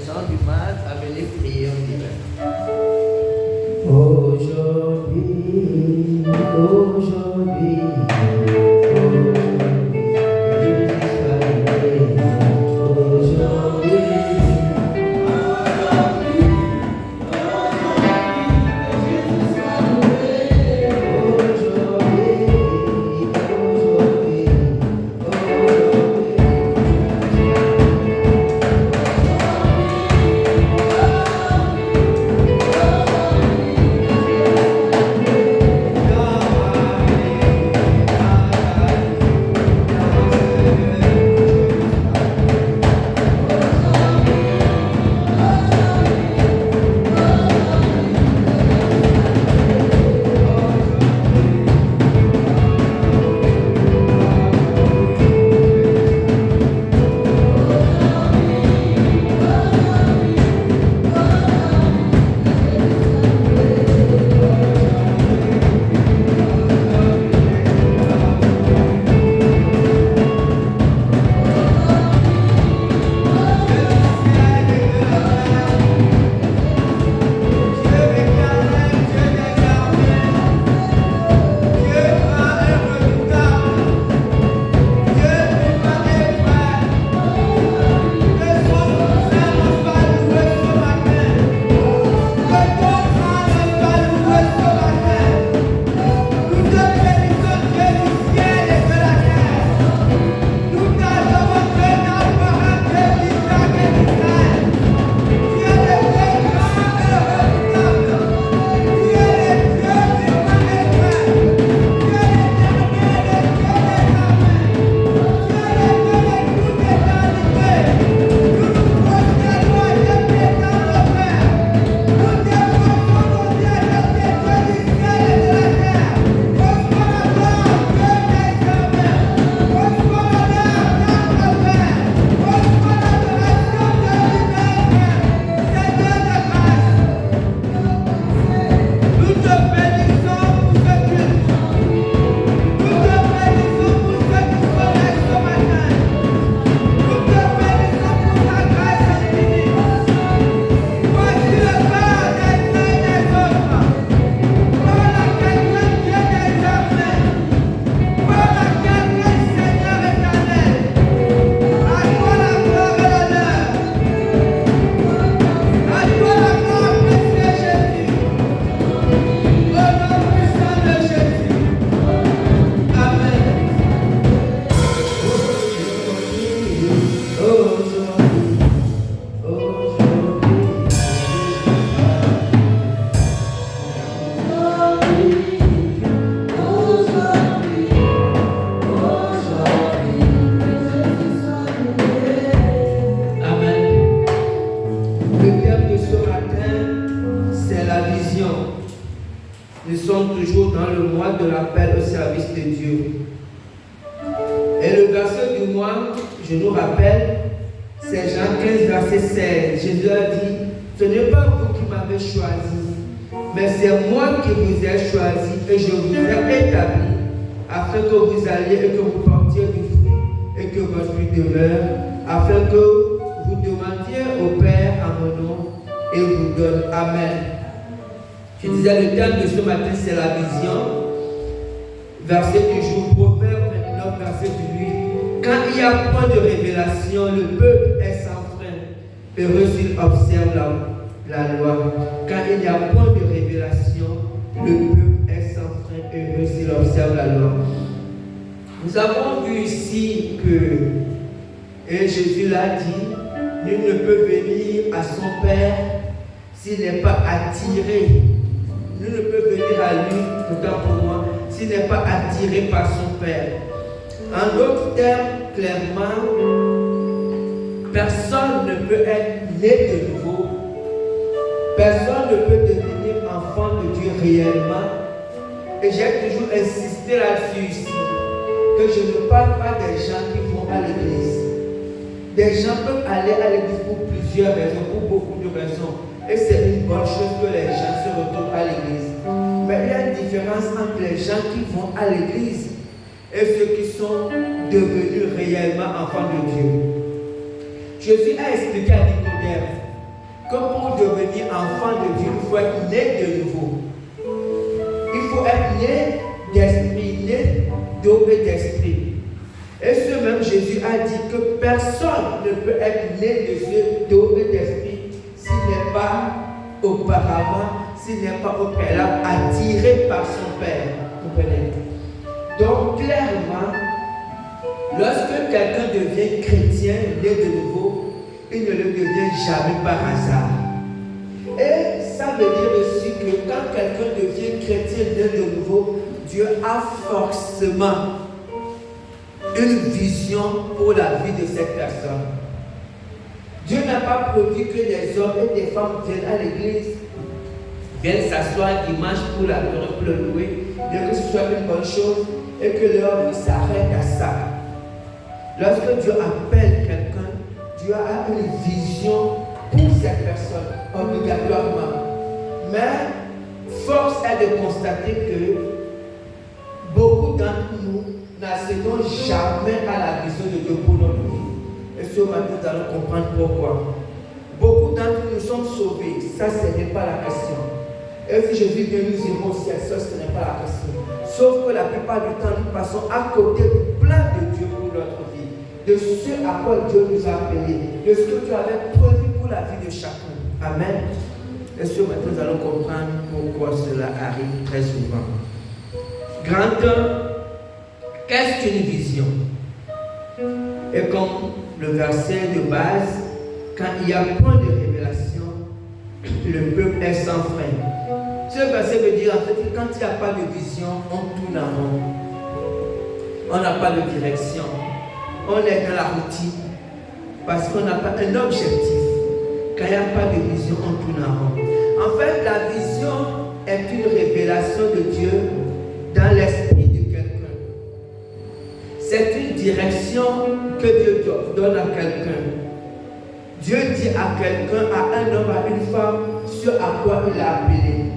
gens du mal à venir prier en direct. Aujourd'hui, aujourd'hui, Nous sommes toujours dans le mois de l'appel au service de Dieu. Et le verset du mois, je nous rappelle, c'est Jean 15, verset 16. Jésus a dit, ce n'est pas vous qui m'avez choisi, mais c'est moi qui vous ai choisi et je vous ai établi afin que vous alliez et que vous portiez du fruit et que votre fruit demeure, afin que vous demandiez au Père à mon nom et vous donne. Amen. Je disais, le thème de ce matin, c'est la vision. Verset du jour, Proverbe 29, verset 8. Quand il n'y a point de révélation, le peuple est sans frein. Heureux s'il observe la loi. Quand il n'y a point de révélation, le peuple est sans frein. Heureux s'il observe la loi. Nous avons vu ici que, et Jésus l'a dit, nul ne peut venir à son Père s'il n'est pas attiré. Nul ne peut venir à lui, pourtant pour moi, s'il n'est pas attiré par son Père. En d'autres termes, clairement, personne ne peut être né de nouveau. Personne ne peut devenir enfant de Dieu réellement. Et j'ai toujours insisté là-dessus ici, que je ne parle pas des gens qui vont à l'église. Des gens peuvent aller à l'église pour plusieurs raisons, pour beaucoup de raisons. Et c'est une bonne chose que les gens se retrouvent à l'église. Mais il y a une différence entre les gens qui vont à l'église et ceux qui sont devenus réellement enfants de Dieu. Jésus a expliqué à Nicodème que pour devenir enfant de Dieu, il faut être né de nouveau. Il faut être né d'esprit, né d'eau et d'esprit. Et ce même Jésus a dit que personne ne peut être né de Dieu, d'eau et d'esprit s'il n'est pas auparavant, s'il n'est pas au préalable attiré par son Père. Vous comprenez? Donc clairement, lorsque quelqu'un devient chrétien, né de nouveau, il ne le devient jamais par hasard. Et ça veut dire aussi que quand quelqu'un devient chrétien, né de nouveau, Dieu a forcément une vision pour la vie de cette personne. Dieu n'a pas prévu que des hommes et des femmes viennent à l'église, viennent s'asseoir dimanche pour l'adorer, pour le louer, bien que ce soit une bonne chose et que leur vie s'arrête à ça. Lorsque Dieu appelle quelqu'un, Dieu a une vision pour cette personne, obligatoirement. Mais force est de constater que beaucoup d'entre nous n'accédons jamais à la vision de Dieu pour notre vie. Et ce matin, nous allons comprendre pourquoi. Beaucoup d'entre nous sommes sauvés, ça ce n'est pas la question. Et si Jésus vient, nous irons au ciel, ça ce n'est pas la question. Sauf que la plupart du temps, nous passons à côté du plan de Dieu pour notre vie, de ce à quoi Dieu nous a appelés, de ce que Dieu avait prévu pour la vie de chacun. Amen. Et ce matin, nous allons comprendre pourquoi cela arrive très souvent. Grand 1, qu'est-ce qu'une vision? Et comme le verset de base, quand il y a point de révélation, le peuple est sans frein. Ce verset veut dire en fait que quand il n'y a pas de vision, on tourne en rond. On n'a pas de direction. On est dans la routine parce qu'on n'a pas un objectif. Quand il n'y a pas de vision, on tourne en rond. En fait, la vision est une révélation de Dieu dans l'esprit de quelqu'un. C'est une direction que Dieu donne à quelqu'un. Dieu dit à quelqu'un, à un homme, à une femme, ce à quoi il l'a appelé.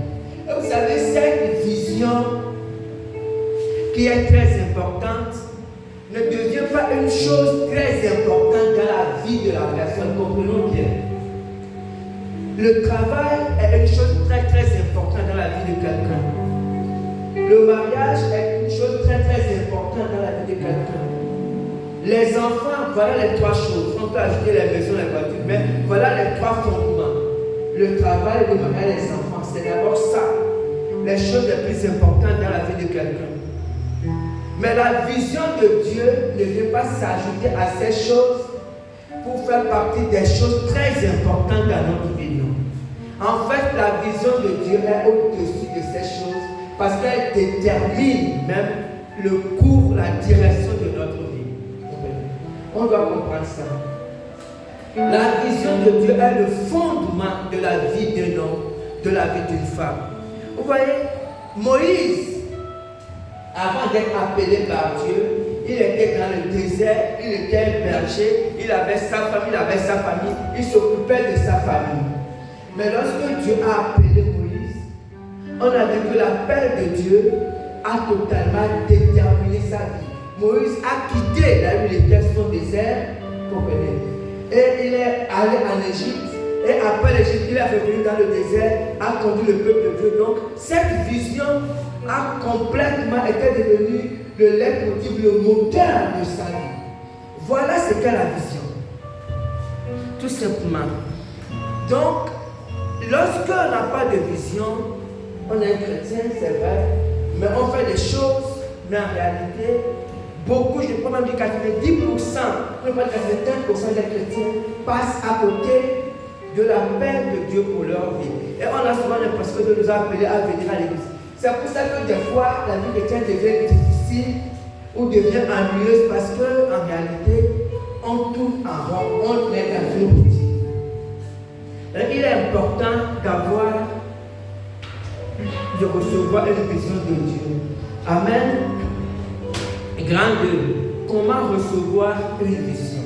Et vous savez, cette vision qui est très importante ne devient pas une chose très importante dans la vie de la personne. Comprenons bien. Le travail est une chose très très importante dans la vie de quelqu'un. Le mariage est une chose très très importante dans la vie de quelqu'un. Les enfants, voilà les trois choses. On peut ajouter les maisons, les voitures, mais voilà les trois fondements. Le travail, le mariage, les enfants, c'est d'abord ça. Les choses les plus importantes dans la vie de quelqu'un. Mais la vision de Dieu ne vient pas s'ajouter à ces choses pour faire partie des choses très importantes dans notre vie. Non. En fait, la vision de Dieu est au-dessus de ces choses parce qu'elle détermine même le cours, la direction de notre vie. On doit comprendre ça. La vision de Dieu est le fondement de la vie d'un homme, de la vie d'une femme. Vous voyez, Moïse, avant d'être appelé par Dieu, il était dans le désert, il était un berger, il avait sa famille, il s'occupait de sa famille. Mais lorsque Dieu a appelé Moïse, on a vu que l'appel de Dieu a totalement déterminé sa vie. Moïse a quitté là où il était son désert, comprenez, et il est allé en Égypte, et après l'Égypte, il est revenu dans le désert, a conduit le peuple de Dieu. Donc, cette vision a complètement été devenue le leitmotiv, le moteur de sa vie. Voilà ce qu'est la vision. Tout simplement. Donc, lorsqu'on n'a pas de vision, on est un chrétien, c'est vrai, mais on fait des choses, mais en réalité, beaucoup, je peux même dire 90%, on ne pas 95% des chrétiens passent à côté de la paix de Dieu pour leur vie. Et on a souvent l'impression de nous appeler à venir à l'église. C'est pour ça que des fois, la vie chrétienne devient difficile ou devient ennuyeuse parce qu'en réalité, on tourne en rond, on est dans une routine. Il est important de recevoir une vision de Dieu. Amen. Grand 2. Comment recevoir une vision?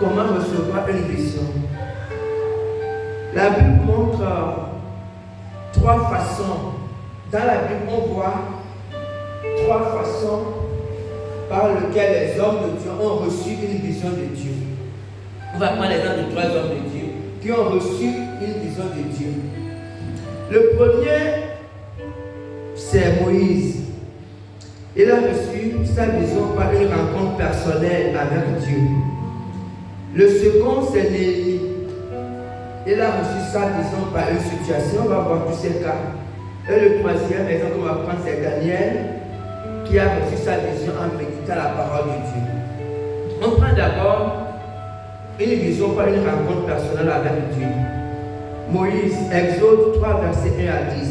Comment recevoir une vision? La Bible montre 3 façons. Dans la Bible, on voit 3 façons par lesquelles les hommes de Dieu ont reçu une vision de Dieu. On va prendre l'exemple de 3 hommes de Dieu. qui ont reçu une vision de Dieu. Le premier, c'est Moïse. Il a reçu sa vision par une rencontre personnelle avec Dieu. Le second, c'est Néhémie. Il a reçu sa vision par une situation. On va voir tous ces cas. Et le troisième exemple qu'on va prendre, c'est Daniel, qui a reçu sa vision en méditant la parole de Dieu. On prend d'abord une vision par une rencontre personnelle avec Dieu. Moïse, Exode 3, versets 1 à 10.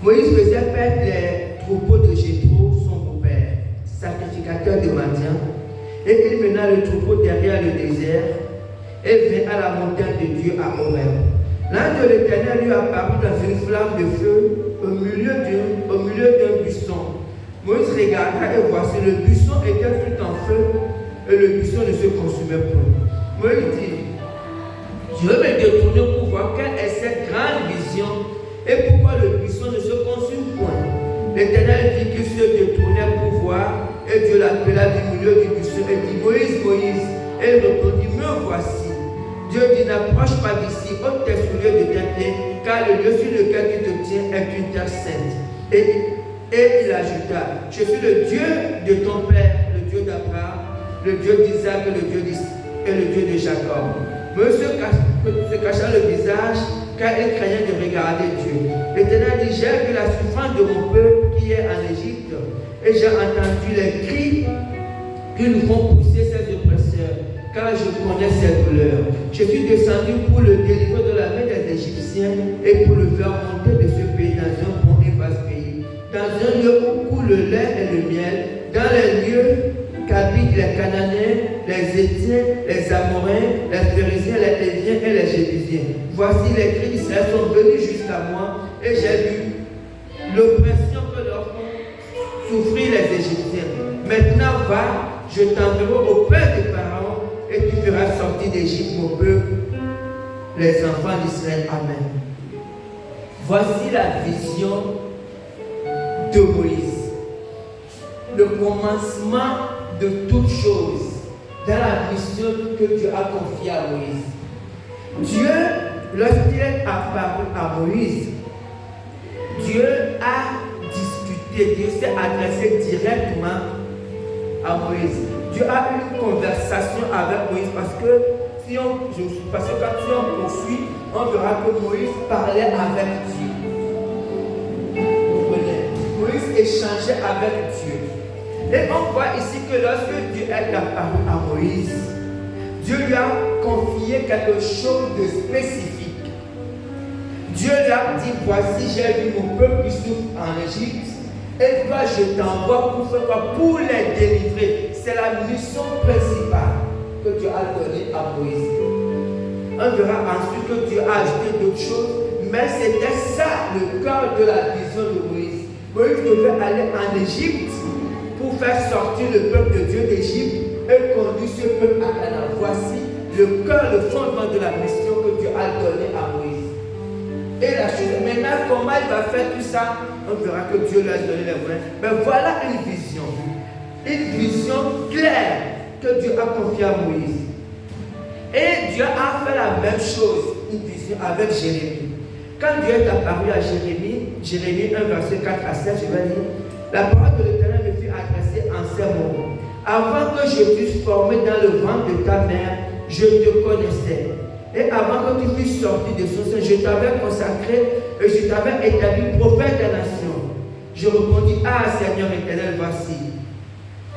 Moïse faisait perdre les troupeaux de Jéthro, son beau-père, sacrificateur de Madian, et il mena le troupeau derrière le désert et vint à la montagne de Dieu à Horeb. L'ange de l'Éternel lui apparut dans une flamme de feu au milieu d'un buisson. Moïse regarda et voici le buisson était tout en feu et le buisson ne se consumait point. Moïse dit, je vais me détourner pour voir quelle est cette grande vision et pourquoi le buisson ne se consume point. L'Éternel vit qu'il se détournait pour voir et Dieu l'appela du milieu du buisson et dit, Moïse, Moïse. Et il répondit, me voici. Dieu dit, n'approche pas d'ici, ôte tes souliers de tes pieds, car le lieu sur lequel tu te tiens est une terre sainte. Et il ajouta, je suis le Dieu de ton père, le Dieu d'Abraham, le Dieu d'Isaac et le Dieu de Jacob. Moïse se cacha le visage, car il craignait de regarder Dieu. L'Éternel dit, j'ai vu la souffrance de mon peuple qui est en Égypte, et j'ai entendu les cris qui nous font pousser ses oppresseurs, car je connais ses douleurs. Je suis descendu pour le délivrer de la main des Égyptiens et pour le faire monter de ce pays dans un bon et vaste pays, dans un lieu où coule le lait et le miel, dans les lieux qu'habitent les Cananéens, les Héthiens, les Amoréens, les Phérésiens, les Héviens et les Jébusiens. Voici les cris d'Israël sont venus jusqu'à moi et j'ai vu l'oppression que leur font souffrir les Égyptiens. Maintenant va, je t'enverrai auprès de Pharaon et tu feras sortir d'Égypte mon peuple, les enfants d'Israël. Amen. Voici la vision de Moïse. Le commencement de toutes choses dans la mission que Dieu a confiée à Moïse. Dieu, lorsqu'il est apparu à Moïse, Dieu a discuté, Dieu s'est adressé directement à Moïse. Dieu a eu une conversation avec Moïse parce que quand on poursuit, on verra que Moïse parlait avec Dieu. Vous comprenez? Moïse échangeait avec Dieu. Et on voit ici que lorsque Dieu est apparu à Moïse, Dieu lui a confié quelque chose de spécifique. Dieu lui a dit, voici j'ai vu mon peuple qui souffre en Égypte. Et toi, je t'envoie pour faire quoi? Pour les délivrer. C'est la mission principale que Dieu a donnée à Moïse. On verra ensuite que Dieu a ajouté d'autres choses, mais c'était ça le cœur de la vision de Moïse. Moïse devait aller en Égypte pour faire sortir le peuple de Dieu d'Égypte et conduire ce peuple à Canaan. Voici le cœur, le fondement de la mission que Dieu a donnée à Moïse. Et la chose, maintenant, comment il va faire tout ça? On verra que Dieu lui a donné les moyens. Mais voilà une vision claire que Dieu a confiée à Moïse. Et Dieu a fait la même chose, une vision avec Jérémie. Quand Dieu est apparu à Jérémie 1, verset 4 à 7, je vais lire. La parole de l'Éternel me fut adressée en ces mots. Avant que je t'eusse formé dans le ventre de ta mère, je te connaissais. Et avant que tu fusses sorti de son sein, je t'avais consacré et je t'avais établi prophète des nations. Je répondis, ah Seigneur éternel, voici.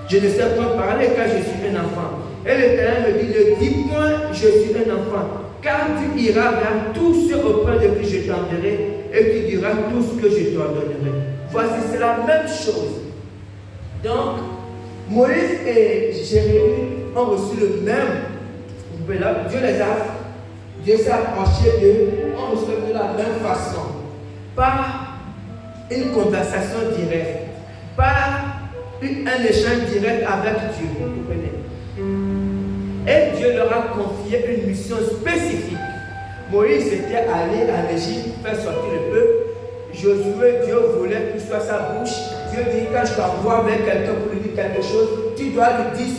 Je ne sais point parler car je suis un enfant. Et l'Éternel me dit, ne dis point, je suis un enfant, car tu iras vers tous ceux auprès de qui je t'enverrai et tu diras tout ce que je t'ordonnerai. Voici, c'est la même chose. Donc, Moïse et Jérémie ont reçu le même. Dieu s'est approché d'eux, ont reçu de la même façon. Par une conversation directe, par un échange direct avec Dieu. Vous comprenez? Et Dieu leur a confié une mission spécifique. Moïse était allé en Égypte faire sortir le peuple. Josué, Dieu voulait qu'il soit sa bouche. Dieu dit, quand je t'envoie vers quelqu'un pour lui dire quelque chose, tu dois lui dire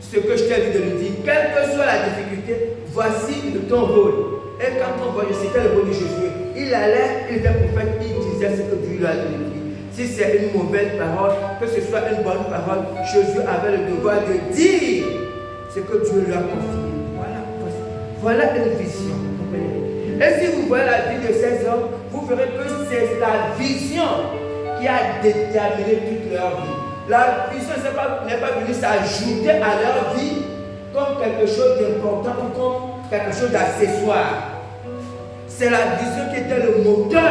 ce que je t'ai dit de lui dire. Quelle que soit la difficulté, voici ton rôle. Et quand on voit, c'était le rôle de Josué. Il était prophète, il disait ce que Dieu lui a dit. Si c'est une mauvaise parole, que ce soit une bonne parole, Josué avait le devoir de dire ce que Dieu lui a confié. Voilà une vision. Et si vous voyez la vie de ces hommes, vous verrez que c'est la vision qui a déterminé toute leur vie. La vision n'est pas venue s'ajouter à leur vie comme quelque chose d'important ou comme quelque chose d'accessoire. C'est la vision qui était le moteur,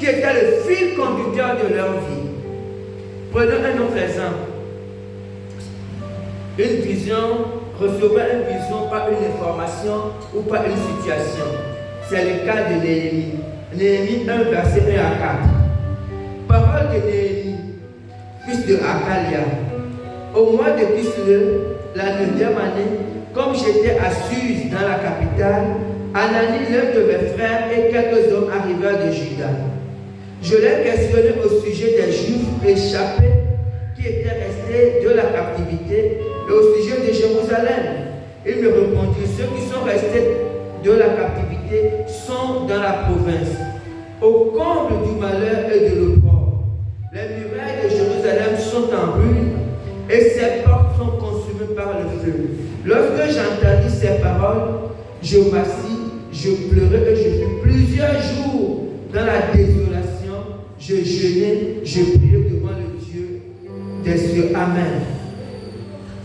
qui était le fil conducteur de leur vie. Prenons un autre exemple. Une vision, recevoir une vision par une information ou par une situation. C'est le cas de Néhémie. Néhémie 1, verset 1 à 4. Parole de Néhémie, fils de Hakalia. Au mois de Kislev, la 9e année, comme j'étais à Suse dans la capitale, Anani, l'un de mes frères, et quelques hommes arrivèrent de Juda. Je les questionnais au sujet des Juifs échappés qui étaient restés de la captivité et au sujet de Jérusalem. Ils me répondirent, ceux qui sont restés de la captivité sont dans la province, au comble du malheur et de l'opprobre. Les murailles de Jérusalem sont en ruine et ses portes sont consumées par le feu. Lorsque j'entendis ces paroles, je m'assis, je pleurais et je fus plusieurs jours dans la désolation. Je jeûnais, je priais devant le Dieu des cieux. Amen.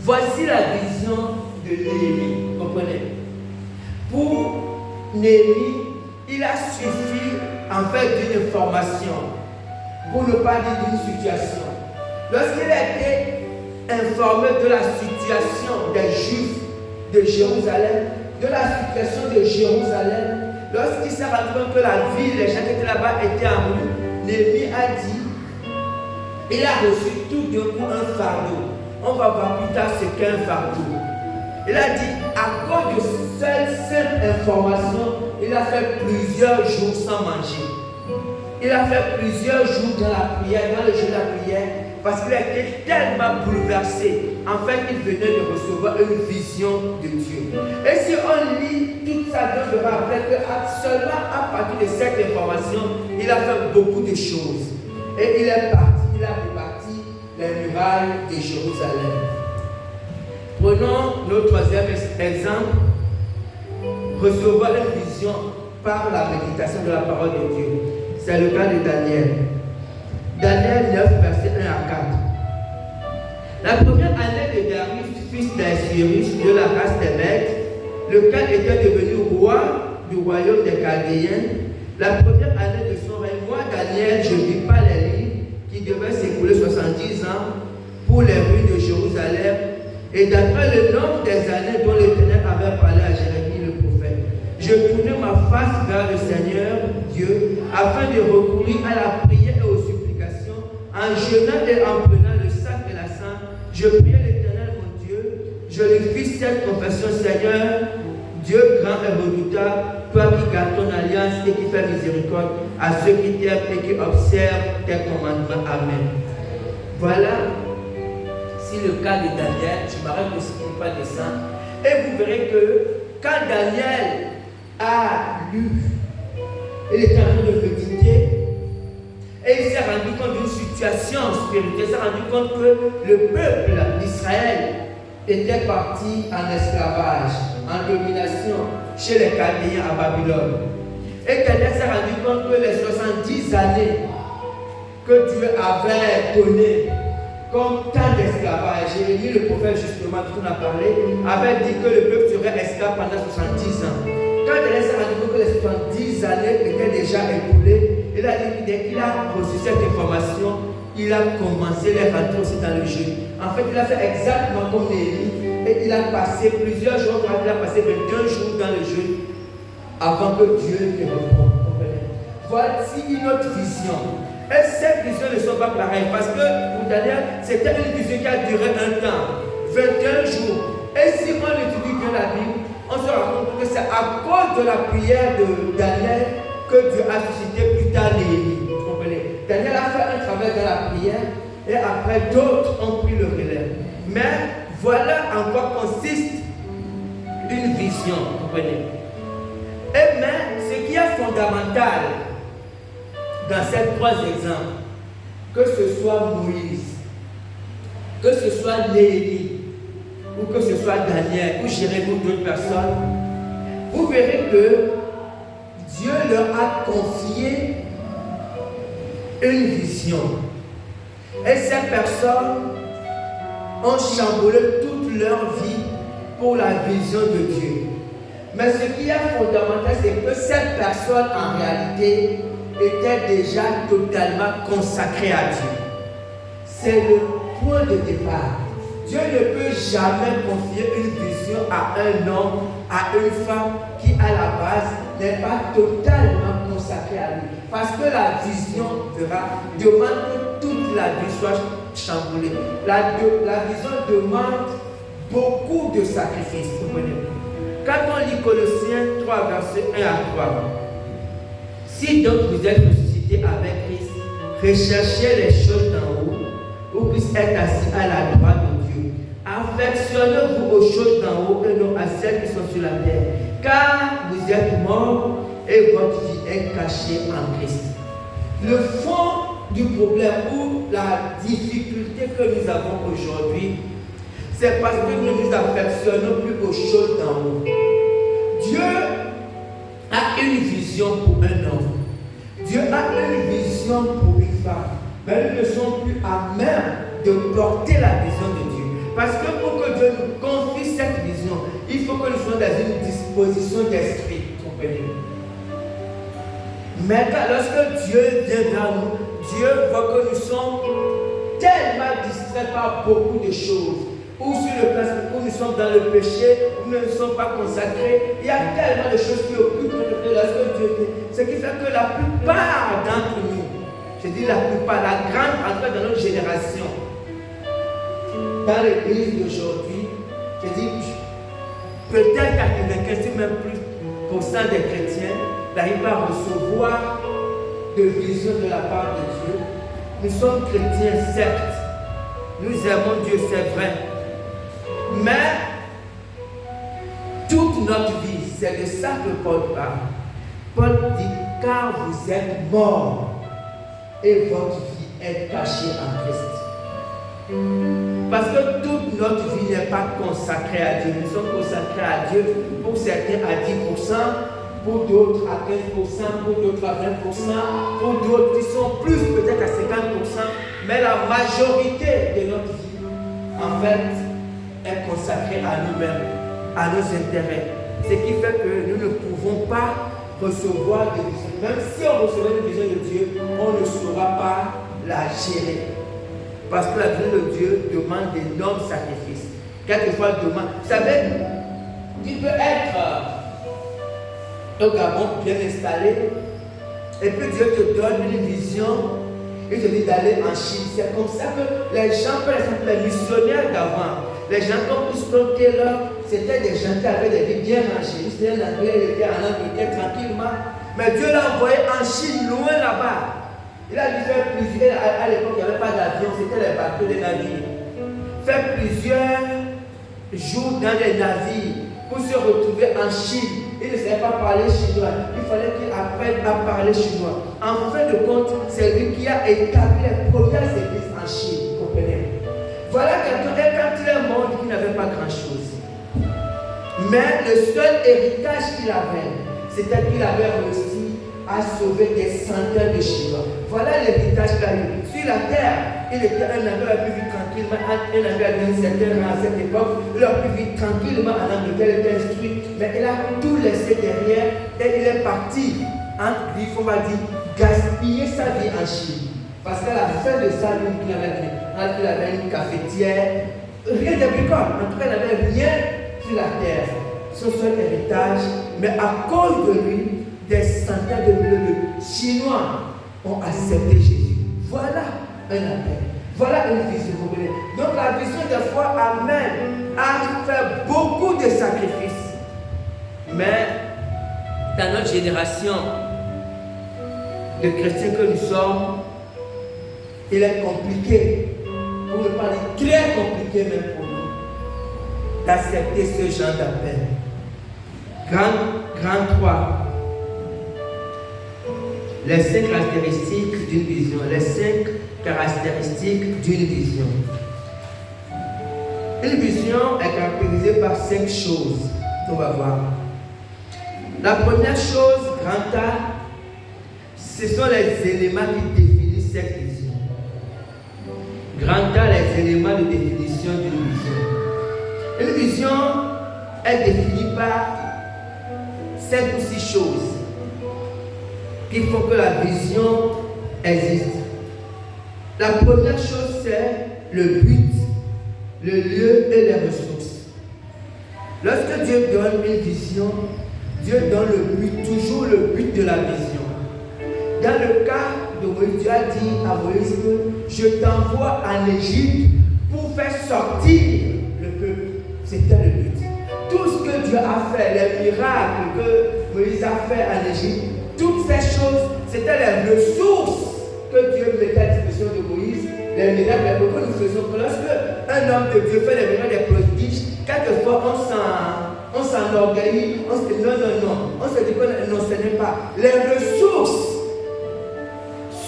Voici la vision de Néhémie. Comprenez? Pour Néhémie, il a suffi en fait d'une information, pour ne pas dire d'une situation. Lorsqu'il a été informé de la situation des Juifs de Jérusalem, lorsqu'il s'est rendu compte que la ville, les gens qui étaient là-bas étaient en ruine, Néhémie a dit, il a reçu tout d'un coup un fardeau. On va voir plus tard ce qu'est un fardeau. Il a dit, à cause de cette information, il a fait plusieurs jours sans manger. Il a fait plusieurs jours dans la prière, dans le jeu de la prière, parce qu'il a été tellement bouleversé. En fait, il venait de recevoir une vision de Dieu. Et si on lit toute sa vie, on verra après que seulement à partir de cette information, il a fait beaucoup de choses. Et il est parti, il a rebâti les murailles de Jérusalem. Prenons notre troisième exemple, recevoir une vision par la méditation de la parole de Dieu. C'est le cas de Daniel. Daniel 9, verset 1 à 4. La première année de Darius, fils d'Assyrus, de la race des Mèdes, lequel était devenu roi du royaume des Chaldéens, la première année de son règne, moi, Daniel, je vis pas les livres qui devaient s'écouler 70 ans pour les ruines de Jérusalem, et d'après le nombre des années dont l'Éternel avait parlé à Jérémie le prophète, je tournais ma face vers le Seigneur Dieu afin de recourir à la prière et aux supplications, en jeûnant et en prenant le sac et la cendre. Je priais l'Éternel mon Dieu, je lui fis cette confession: Seigneur, Dieu grand et redoutable, toi qui gardes ton alliance et qui fais miséricorde à ceux qui t'aiment et qui observent tes commandements. Amen. Voilà, si le cas de Daniel, je m'arrête aussi pour ne pas descendre, et vous verrez que quand Daniel a lu, il était en train de méditer, et il s'est rendu compte d'une situation spirituelle. Il s'est rendu compte que le peuple d'Israël était parti en esclavage, en domination chez les Chaldéens à Babylone. Et Daniel s'est rendu compte que les 70 années que Dieu avait données comme temps d'esclavage, Jérémie le prophète justement dont on a parlé, avait dit que le peuple serait esclave pendant 70 ans. Quand Daniel s'est rendu compte que les 70 années étaient déjà écoulées, il a dit que dès qu'il a reçu cette information, il a commencé à rentrer aussi dans le jeu. En fait, il a fait exactement comme Néhémie, et il a passé plusieurs jours, il a passé 21 jours dans le jeu avant que Dieu ne réponde. Voici une autre vision. Et ces visions ne sont pas pareilles, parce que pour Daniel, c'était une vision qui a duré un temps, 21 jours. Et si on étudie bien la Bible, on se rend compte que c'est à cause de la prière de Daniel que Dieu a suscité plus tard Néhémie. Vous comprenez? Daniel a fait un travail dans la prière, et après d'autres ont pris le relais. Mais voilà en quoi consiste une vision, vous comprenez? Et mais ce qui est fondamental dans ces trois exemples, que ce soit Moïse, que ce soit Néhémie, ou que ce soit Daniel, ou Jérémie ou d'autres personnes, vous verrez que Dieu leur a confié une vision. Et ces personnes ont chamboulé toute leur vie pour la vision de Dieu. Mais ce qui est fondamental, c'est que ces personnes, en réalité, étaient déjà totalement consacrées à Dieu. C'est le point de départ. Dieu ne peut jamais confier une vision à un homme, à une femme qui, à la base, n'est pas totalement consacrée à lui. Parce que la vision demande que toute la vie soit chamboulée. La vision demande beaucoup de sacrifices. Quand on lit Colossiens 3, versets 1 à 3, si donc vous êtes ressuscités avec Christ, recherchez les choses d'en haut, où puisse être assis à la droite de Dieu. Affectionnez-vous aux choses d'en haut et non à celles qui sont sur la terre. Car vous êtes morts et votre vie est cachée en Christ. Le fond du problème ou la difficulté que nous avons aujourd'hui, c'est parce que nous ne nous affectionnons plus aux choses d'en haut. Dieu a une vision pour un homme. Dieu a une vision pour une femme. Mais nous ne sommes plus à même de porter la vision de Dieu. Parce que pour que Dieu nous confie cette vision, il faut que nous soyons dans une disposition d'esprit. Comprenez? Mais lorsque Dieu vient vers nous, Dieu voit que nous sommes tellement distraits par beaucoup de choses. Ou sur le plan où nous sommes dans le péché, où nous ne sommes pas consacrés. Il y a tellement de choses qui occupent notre vie lorsque Dieu vient. Ce qui fait que la plupart d'entre nous, je dis la plupart, la grande partie de notre génération, dans l'église d'aujourd'hui, je dis peut-être 95, même plus, % des chrétiens n'arrivent pas à recevoir de vision de la part de Dieu. Nous sommes chrétiens, certes. Nous aimons Dieu, c'est vrai. Mais toute notre vie, c'est de ça que Paul parle. Paul dit, car vous êtes morts et votre vie est cachée en Christ. Parce que toute notre vie n'est pas consacrée à Dieu. Nous sommes consacrés à Dieu pour certains à 10%, pour d'autres à 15%, pour d'autres à 20%, pour d'autres qui sont plus peut-être à 50%. Mais la majorité de notre vie, en fait, est consacrée à nous-mêmes, à nos intérêts. Ce qui fait que nous ne pouvons pas recevoir des visions. Même si on recevait une vision de Dieu, on ne saura pas la gérer. Parce que la vision de Dieu demande d'énormes sacrifices. Quelquefois, demande. Vous savez, tu peux être au Gabon bien installé, et puis Dieu te donne une vision, il te dit d'aller en Chine. C'est comme ça que les gens, par exemple, les missionnaires d'avant, les gens comme Ousmane Taylor, c'était des gens qui avaient des vies bien rangées. Ils étaient en Anglais, ils étaient en Angleterre tranquillement. Mais Dieu l'a envoyé en Chine, loin là-bas. Il a dû faire plusieurs, à l'époque il n'y avait pas d'avion, c'était les bateaux des navires. Faire plusieurs jours dans les navires pour se retrouver en Chine. Il ne savait pas parler chinois, il fallait qu'il apprenne à parler chinois. En fin de compte, c'est lui qui a établi les premières églises en Chine, vous comprenez? Voilà quelqu'un, quand il est mort, il n'avait pas grand-chose. Mais le seul héritage qu'il avait, c'était qu'il avait réussi à sauver des centaines de Chinois. Voilà l'héritage qu'il a eu. Sur la terre, il était un Anglais, il a pu vivre tranquillement. Un Anglais a gagné certains rangs à cette époque. Il a pu vivre tranquillement en Angleterre, il était instruit. Mais il a tout laissé derrière et il est parti. Il faut pas dire gaspiller sa vie en Chine. Parce qu'à la fin de sa vie, il avait une cafetière, rien de bricole. En tout cas, il n'avait rien sur la terre. Son seul héritage, mais à cause de lui, des centaines de milliers de Chinois ont accepté Jésus. Voilà un appel. Voilà une vision. Donc la vision de foi amène à faire beaucoup de sacrifices. Mais dans notre génération de chrétiens que nous sommes, il est compliqué, pour ne pas dire très compliqué même pour nous, d'accepter ce genre d'appel. Grand 3. Les 5 caractéristiques d'une vision. Les 5 caractéristiques d'une vision. Une vision est caractérisée par 5 choses. On va voir. La première chose, grand A, ce sont les éléments qui définissent cette vision. Grand A, les éléments de définition d'une vision. Une vision est définie par 5 ou 6 choses qui font que la vision existe. La première chose, c'est le but, le lieu et les ressources. Lorsque Dieu donne une vision, Dieu donne le but, toujours le but de la vision. Dans le cas de Moïse, Dieu a dit à Moïse que je t'envoie en Égypte pour faire sortir le peuple. C'était le but. Tout ce que Dieu a fait, les miracles que Moïse a fait en Égypte, toutes ces choses, c'était les ressources que Dieu mettait à disposition de Moïse. Les miracles, que nous faisons. Lorsque un homme de Dieu fait les miracles, des prodiges, quelquefois on s'enorgueillit, on se dit non, on se dit que non, ce n'est pas. Les ressources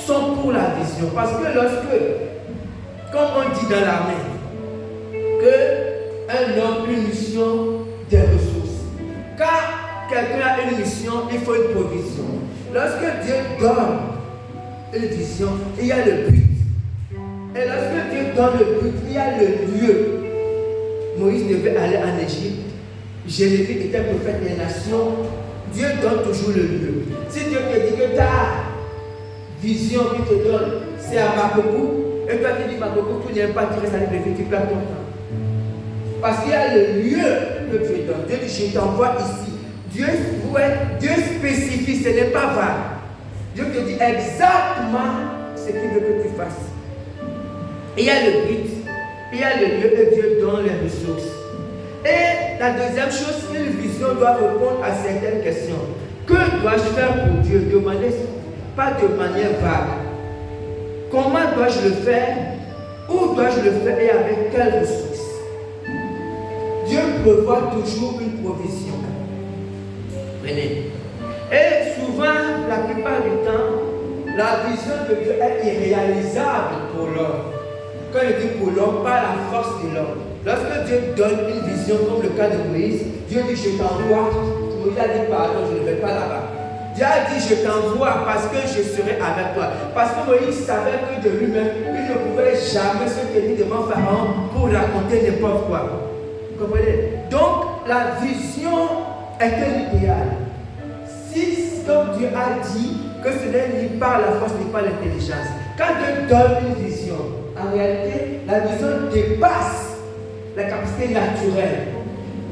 sont pour la vision. Parce que comme on dit dans l'armée, qu'un homme, une mission, des ressources. Quand quelqu'un a une mission, il faut une provision. Lorsque Dieu donne une vision, il y a le but. Et lorsque Dieu donne le but, il y a le lieu. Moïse devait aller en Égypte. Jérémie était prophète des nations. Dieu donne toujours le lieu. Si Dieu te dit que ta vision qu'il te donne, c'est à Makokou, et toi tu dis Makokou, tu n'aimes pas, tu restes à l'île, tu perds ton temps. Parce qu'il y a le lieu que Dieu donne. Dieu dit, je t'envoie ici. Dieu spécifie, ce n'est pas vague. Dieu te dit exactement ce qu'il veut que tu fasses. Il y a le but, il y a le lieu et Dieu donne les ressources. Et la deuxième chose, une vision doit répondre à certaines questions. Que dois-je faire pour Dieu? Demandez pas de manière vague. Comment dois-je le faire? Où dois-je le faire et avec quelles ressources? Dieu prévoit toujours une provision. Venez. Et souvent, la plupart du temps, la vision de Dieu est irréalisable pour l'homme. Quand il dit pour l'homme, pas la force de l'homme. Lorsque Dieu donne une vision, comme le cas de Moïse, Dieu dit je t'envoie. Moïse a dit pardon, je ne vais pas là-bas. Dieu a dit je t'envoie parce que je serai avec toi. Parce que Moïse savait que de lui-même, il ne pouvait jamais se tenir devant Pharaon pour raconter n'importe quoi. Vous comprenez? Donc la vision est un idéal. Si comme Dieu a dit que ce n'est ni par la force ni par l'intelligence. Quand Dieu donne une vision, en réalité, la vision dépasse la capacité naturelle.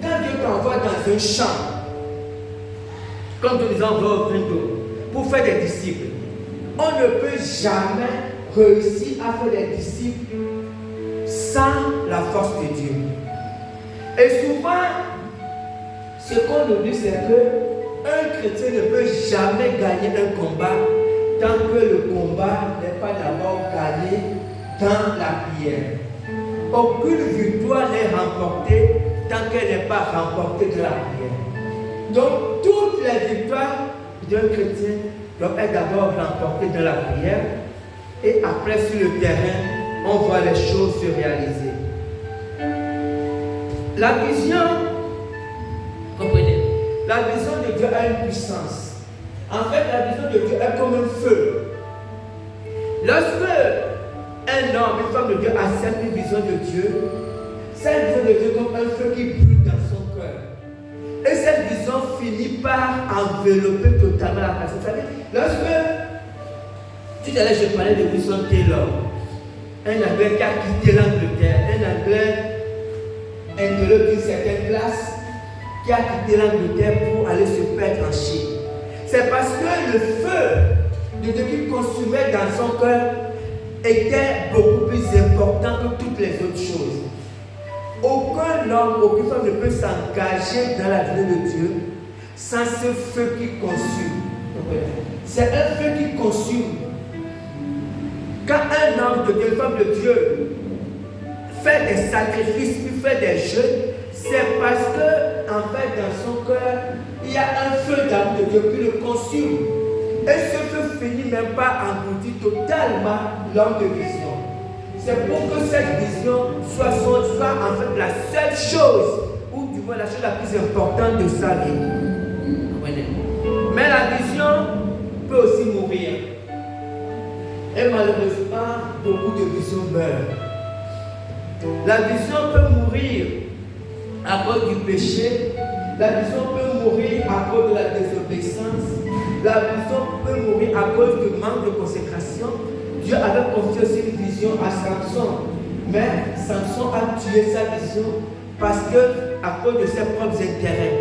Quand Dieu t'envoie dans un champ, comme nous disons au Rindo, pour faire des disciples, on ne peut jamais réussir à faire des disciples sans la force de Dieu. Et souvent, ce qu'on oublie, c'est qu'un chrétien ne peut jamais gagner un combat tant que le combat n'est pas d'abord gagné dans la prière. Aucune victoire n'est remportée tant qu'elle n'est pas remportée de la prière. Donc, toutes les victoires d'un chrétien doivent être d'abord remportées dans la prière et après, sur le terrain, on voit les choses se réaliser. La vision, comprenez, la vision de Dieu a une puissance. En fait, la vision de Dieu est comme un feu. Lorsque un homme, une femme de Dieu accepte une vision de Dieu, cette vision de Dieu est comme un feu qui brûle dans son cœur. Et cette vision finit par envelopper totalement la personne. Vous savez, lorsque tout à l'heure je parlais de Wilson Taylor, un Anglais qui a quitté l'Angleterre, un Anglais intellectuel d'une certaine classe, qui a quitté l'Angleterre pour aller se perdre en Chine. C'est parce que le feu de Dieu qui consumait dans son cœur était beaucoup plus important que toutes les autres choses. Aucun homme, aucune femme ne peut s'engager dans la vie de Dieu sans ce feu qui consume. C'est un feu qui consume. Quand un homme de Dieu, une femme de Dieu fait des sacrifices, il fait des jeûnes, c'est parce que, en fait, dans son cœur, il y a un feu d'amour de Dieu qui le consume. Et ce feu finit même pas engloutir totalement l'homme de vision. C'est pour que cette vision soit en fait la seule chose, ou du moins la chose la plus importante de sa vie. Mais la vision peut aussi mourir. Et malheureusement, beaucoup de visions meurent. La vision peut mourir à cause du péché. La vision peut mourir à cause de la désobéissance. La vision peut mourir à cause du manque de consécration. Dieu avait confié aussi une vision à Samson. Mais Samson a tué sa vision parce que, à cause de ses propres intérêts.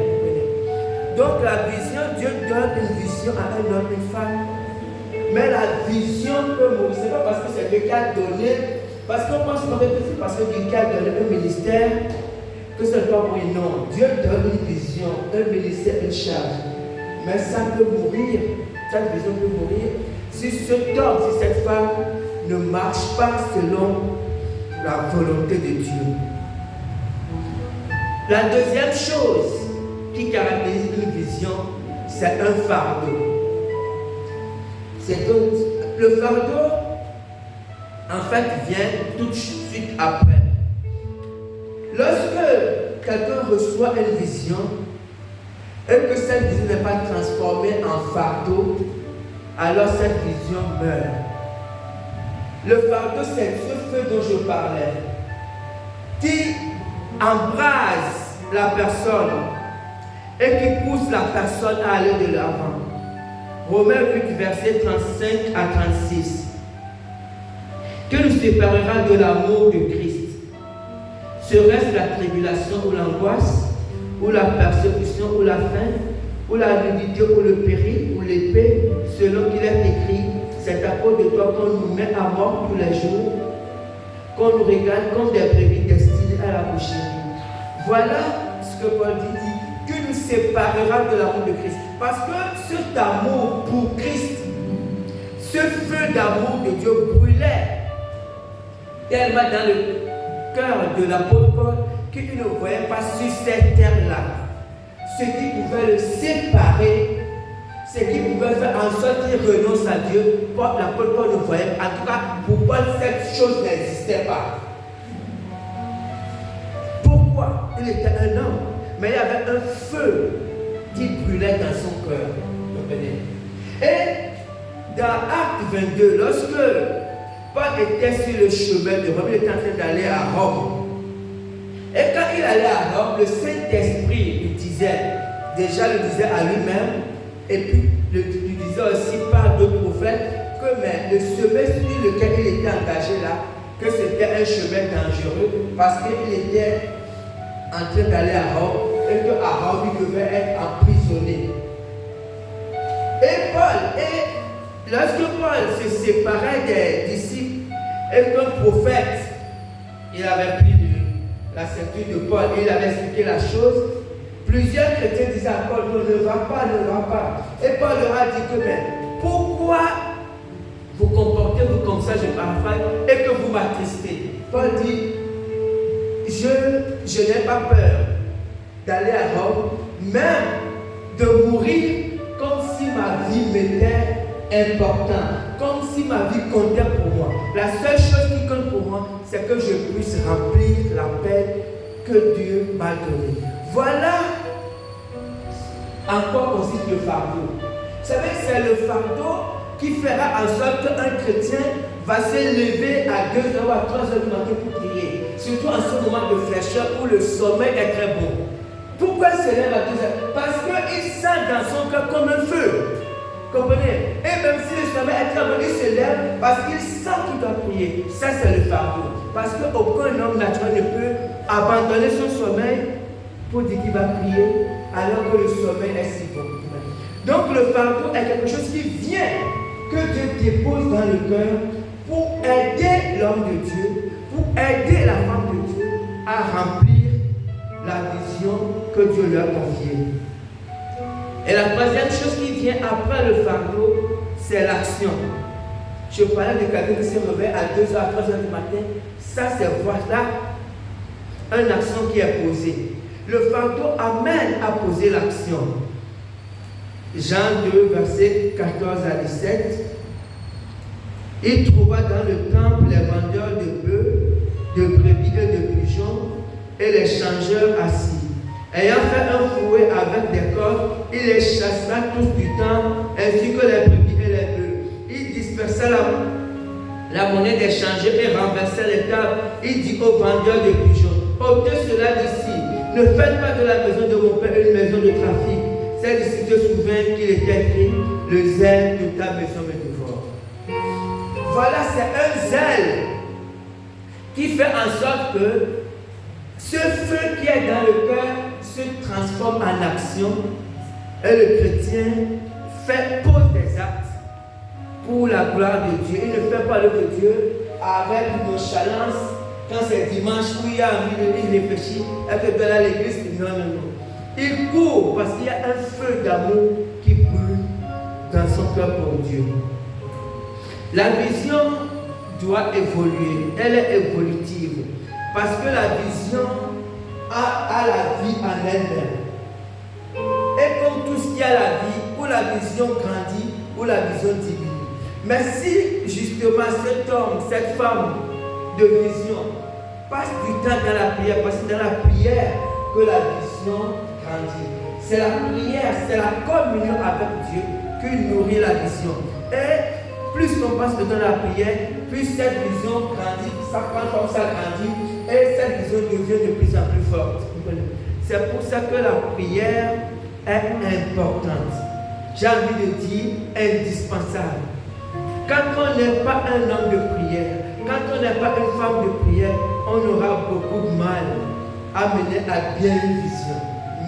Donc la vision, Dieu donne une vision à un homme et une femme. Mais la vision peut mourir. Ce n'est pas parce que c'est Dieu qui a donné. Parce qu'on pense que c'est parce que Dieu qui a donné un ministère que ça ne peut pas mourir. Non. Dieu donne une vision, un ministère, une charge. Mais ça peut mourir. Cette vision peut mourir si cet homme, si cette femme ne marche pas selon la volonté de Dieu. La deuxième chose qui caractérise une vision, c'est un fardeau. C'est que le fardeau, en fait, vient tout de suite après. Lorsque quelqu'un reçoit une vision et que cette vision n'est pas transformée en fardeau, alors cette vision meurt. Le fardeau, c'est ce feu dont je parlais, qui embrase la personne et qui pousse la personne à aller de l'avant. Romains 8, versets 35 à 36. Que nous séparera de l'amour de Christ? Serait-ce la tribulation ou l'angoisse, ou la persécution ou la faim, ou la nudité ou le péril, ou l'épée, selon qu'il est écrit, c'est à cause de toi qu'on nous met à mort tous les jours, qu'on nous regarde comme des brebis destinées à la boucherie. Voilà ce que Paul dit, que nous séparera de l'amour de Christ. Parce que cet amour pour Christ, ce feu d'amour de Dieu brûlait tellement dans le cœur de l'apôtre Paul qu'il ne voyait pas sur cette terre-là ce qui pouvait le séparer, ce qui pouvait faire en sorte qu'il renonce à Dieu. L'apôtre Paul ne voyait pas. En tout cas, pour Paul, cette chose n'existait pas. Pourquoi? Il était un homme, mais il y avait un feu qui brûlait dans son cœur. Et dans Acte 22, lorsque Paul était sur le chemin de Rome, il était en train d'aller à Rome. Et quand il allait à Rome, le Saint-Esprit lui disait, déjà le disait à lui-même, et puis lui disait aussi par d'autres prophètes, que mais le chemin sur lequel il était engagé là, que c'était un chemin dangereux, parce qu'il était en train d'aller à Rome, et qu'à Rome, il devait être emprisonné. Et lorsque Paul se séparait des disciples, et qu'un prophète, il avait pris la ceinture de Paul et il avait expliqué la chose, plusieurs chrétiens disaient à Paul, non, ne va pas. Et Paul leur a dit que, mais pourquoi vous comportez-vous comme ça, je paraphrase, et que vous m'attristez? Paul dit, je n'ai pas peur d'aller à Rome, même de mourir comme si ma vie m'était importante, comme si ma vie comptait pour moi. La seule chose qui compte pour moi, c'est que je puisse remplir l'appel que Dieu m'a donné. Voilà en quoi consiste le fardeau. Vous savez, c'est le fardeau qui fera en sorte qu'un chrétien va se lever à 2h ou à 3h du matin pour prier. Surtout en ce moment de fraîcheur où le sommeil est très bon. Pourquoi il se lève à 2h? Parce qu'il sent dans son cœur comme un feu. Comprenez? Et même si le sommeil est très bon, il se lève parce qu'il sent qu'il doit prier. Ça, c'est le fardeau. Parce qu'aucun homme naturel ne peut abandonner son sommeil pour dire qu'il va prier alors que le sommeil est si bon. Donc le fardeau est quelque chose qui vient, que Dieu dépose dans le cœur pour aider l'homme de Dieu, pour aider la femme de Dieu à remplir la vision que Dieu lui a confiée. Et la troisième chose qui vient après le fardeau, c'est l'action. Je parlais de quelqu'un qui se réveille à 2h, à 3h du matin. Ça, c'est voilà une action qui est posée. Le fardeau amène à poser l'action. Jean 2, versets 14 à 17. Il trouva dans le temple les vendeurs de bœufs, de brebis et de pigeons, et les changeurs assis. Ayant fait un fouet avec des cordes, il les chassa tous du temple, ainsi que les brebis et les bœufs. Il dispersa la monnaie des changeurs et renversa les tables. Il dit aux vendeurs de pigeons, ôtez cela d'ici. Ne faites pas de la maison de mon père une maison de trafic. Celle-ci se souvient qu'il était écrit, le zèle de ta maison me dévore. Voilà, c'est un zèle qui fait en sorte que ce feu qui est dans le cœur se transforme en action et le chrétien pose des actes pour la gloire de Dieu. Il ne fait pas l'œuvre de Dieu avec nonchalance quand c'est dimanche où il a envie de réfléchir et que de aller à l'église. Non. Il court parce qu'il y a un feu d'amour qui brûle dans son cœur pour Dieu. La vision doit évoluer, elle est évolutive parce que la vision a la vie en elle-même. Et comme tout ce qui a la vie, où la vision grandit, où la vision diminue. Mais si justement cet homme, cette femme de vision passe du temps dans la prière, parce que c'est dans la prière que la vision grandit. C'est la prière, c'est la communion avec Dieu qui nourrit la vision. Et plus on passe dans la prière, plus cette vision grandit, ça prend comme ça grandit, et cette vision devient de plus en plus forte. C'est pour ça que la prière est importante. J'ai envie de dire indispensable. Quand on n'est pas un homme de prière, quand on n'est pas une femme de prière, on aura beaucoup de mal à mener à bien une vision,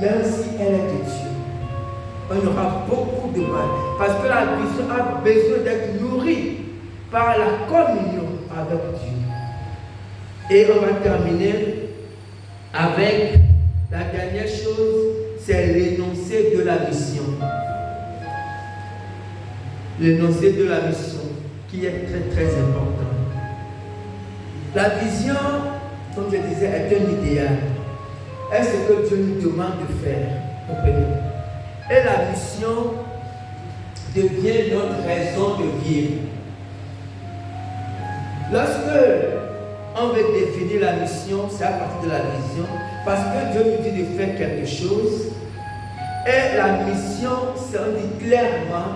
même si elle est de Dieu. On aura beaucoup de mal, parce que la vision a besoin d'être nourrie par la communion avec Dieu. Et on va terminer avec la dernière chose, c'est l'énoncé de la mission. L'énoncé de la mission qui est très très important. La vision, comme je disais, est un idéal. Est ce que Dieu nous demande de faire. Comprenez? Et la mission devient notre raison de vivre. Lorsque on veut définir la mission, c'est à partir de la vision, parce que Dieu nous dit de faire quelque chose. Et la mission, c'est on dit clairement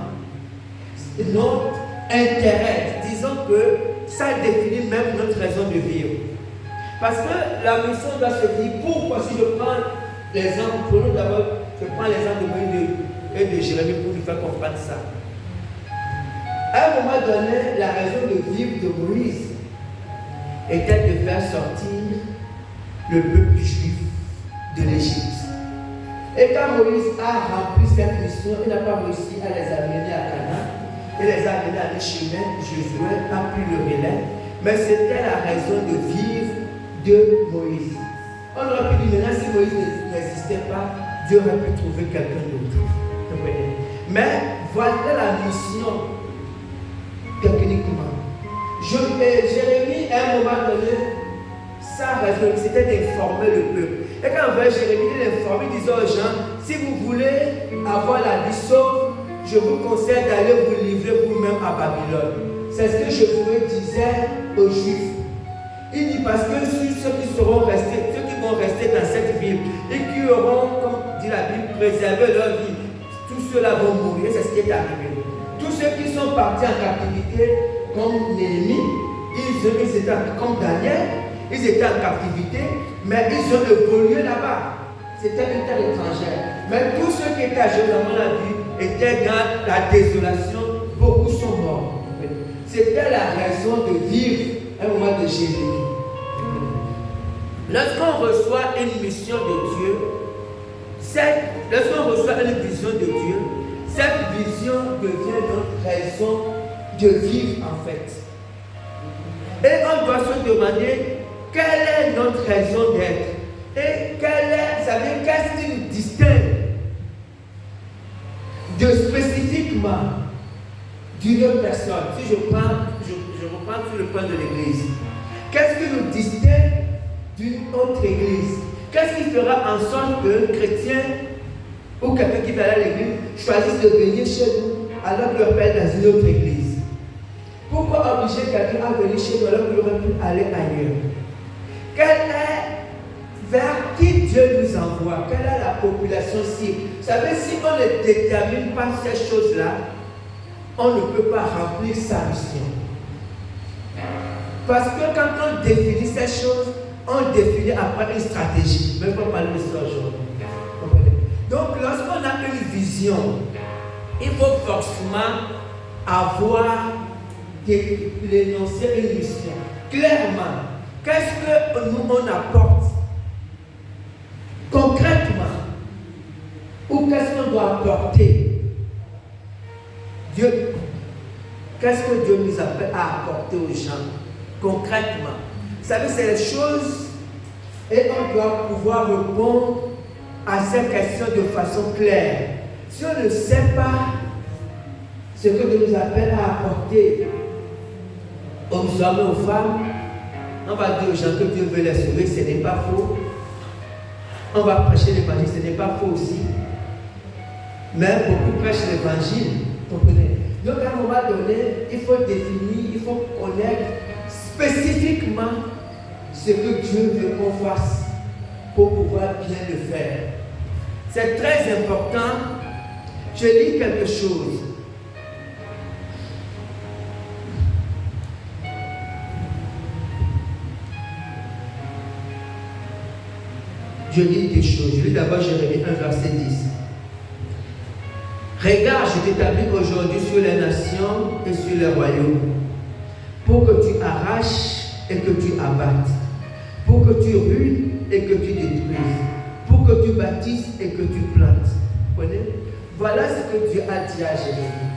notre intérêt. Disons que ça définit même notre raison de vivre. Parce que la mission doit se dire pourquoi. Si je prends l'exemple, prenons d'abord, je prends l'exemple de Moïse et de Jérémie pour lui faire comprendre ça. À un moment donné, la raison de vivre de Moïse était de faire sortir le peuple juif de l'Égypte. Et quand Moïse a rempli cette mission, il n'a pas réussi à les amener à Canaan. Il les a amenés à chemin. Josué a pris le relais. Mais c'était la raison de vivre de Moïse. On aurait pu dire maintenant, si Moïse n'existait pas, Dieu aurait pu trouver quelqu'un d'autre. Mais voilà la mission techniquement. Jérémie, à un moment donné, sa raison, c'était d'informer le peuple. Et quand on voit Jérémie, il informe, il disait aux gens, si vous voulez avoir la vie sauve, je vous conseille d'aller vous livrer vous-même à Babylone. C'est ce que Josué disait aux Juifs. Il dit parce que ceux qui vont rester dans cette ville et qui auront, comme dit la Bible, préservé leur vie, tous ceux-là vont mourir, c'est ce qui est arrivé. Tous ceux qui sont partis en captivité, comme Néhémie, ils étaient comme Daniel, ils étaient en captivité, mais ils ont évolué là-bas. C'était une terre étrangère. Mais tous ceux qui étaient à Jérusalem, la vie, étaient dans la désolation, beaucoup sont morts. C'était la raison de vivre un moment de Jérémie. Lorsqu'on reçoit une mission de Dieu, lorsqu'on reçoit une vision de Dieu, cette vision devient notre raison de vivre en fait. Et on doit se demander quelle est notre raison d'être. Et qu'est-ce qui nous distingue de spécifiquement d'une personne. Si je reprends sur le point de l'église, qu'est-ce qui nous distingue d'une autre église? Qu'est-ce qui fera en sorte qu'un chrétien ou quelqu'un qui va aller à l'église choisisse de venir chez nous alors qu'il leur paye dans une autre église. Pourquoi obliger quelqu'un à venir chez nous alors qu'il aurait pu aller ailleurs? Vers qui Dieu nous envoie? Quelle est la population cible? Vous savez, si on ne détermine pas ces choses-là, on ne peut pas remplir sa mission. Parce que quand on définit ces choses, on définit après une stratégie. Même pas parler de ça aujourd'hui. Donc, lorsqu'on a une vision, il faut forcément avoir l'énoncé une mission. Clairement, qu'est-ce que nous on apporte concrètement? Ou qu'est-ce qu'on doit apporter? Dieu, qu'est-ce que Dieu nous appelle à apporter aux gens concrètement? Vous savez, c'est les choses et on doit pouvoir répondre à ces questions de façon claire. Si on ne sait pas ce que Dieu nous appelle à apporter aux hommes et aux femmes, on va dire aux gens que Dieu veut les sauver, ce n'est pas faux. On va prêcher l'évangile, ce n'est pas faux aussi. Mais beaucoup prêchent l'évangile, comprenez? Donc à un moment donné, il faut définir, il faut connaître spécifiquement ce que Dieu veut qu'on fasse pour pouvoir bien le faire. C'est très important. Je lis quelque chose. Je lis des choses. Je lis d'abord Jérémie 1, verset 10. Regarde, je t'établis aujourd'hui sur les nations et sur les royaumes, pour que tu arraches et que tu abattes, pour que tu ruines et que tu détruises, pour que tu bâtisses et que tu plantes. Vous comprenez? Voilà ce que Dieu a dit à Jérémie.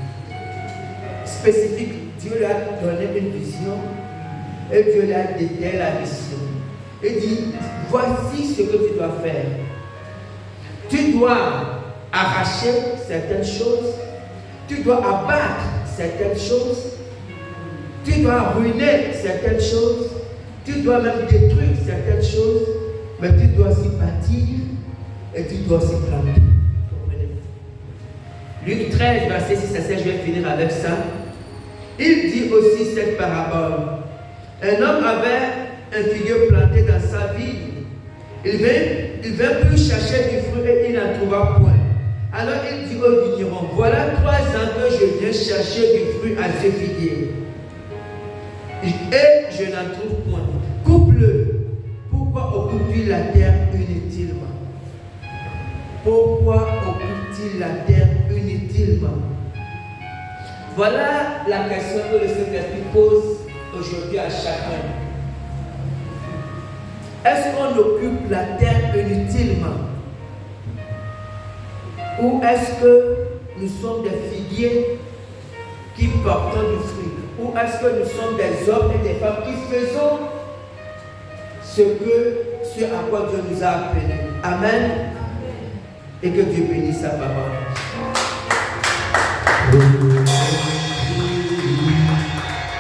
Spécifique, Dieu lui a donné une vision et Dieu lui a détaillé la mission. Il dit, voici ce que tu dois faire. Tu dois arracher certaines choses, tu dois abattre certaines choses, tu dois ruiner certaines choses, tu dois même détruire certaines choses, mais tu dois aussi bâtir et tu dois aussi planter. Luc 13, verset 6 à 7, je vais finir avec ça. Il dit aussi cette parabole. Un homme avait un figuier planté dans sa vigne. Il vint plus chercher du fruit et il n'en trouva point. Alors il dit au vigneron, voilà 3 ans que je viens chercher du fruit à ce figuier. Et je n'en trouve point. Coupe-le. Pourquoi occupe-t-il la terre inutilement? Pourquoi occupe-t-il la terre inutilement? Voilà la question que le Saint-Esprit pose aujourd'hui à chacun. Est-ce qu'on occupe la terre inutilement? Ou est-ce que nous sommes des figuiers qui portons du fruit? Ou est-ce que nous sommes des hommes et des femmes qui faisons ce à quoi Dieu nous a appelés? Amen. Et que Dieu bénisse sa parole.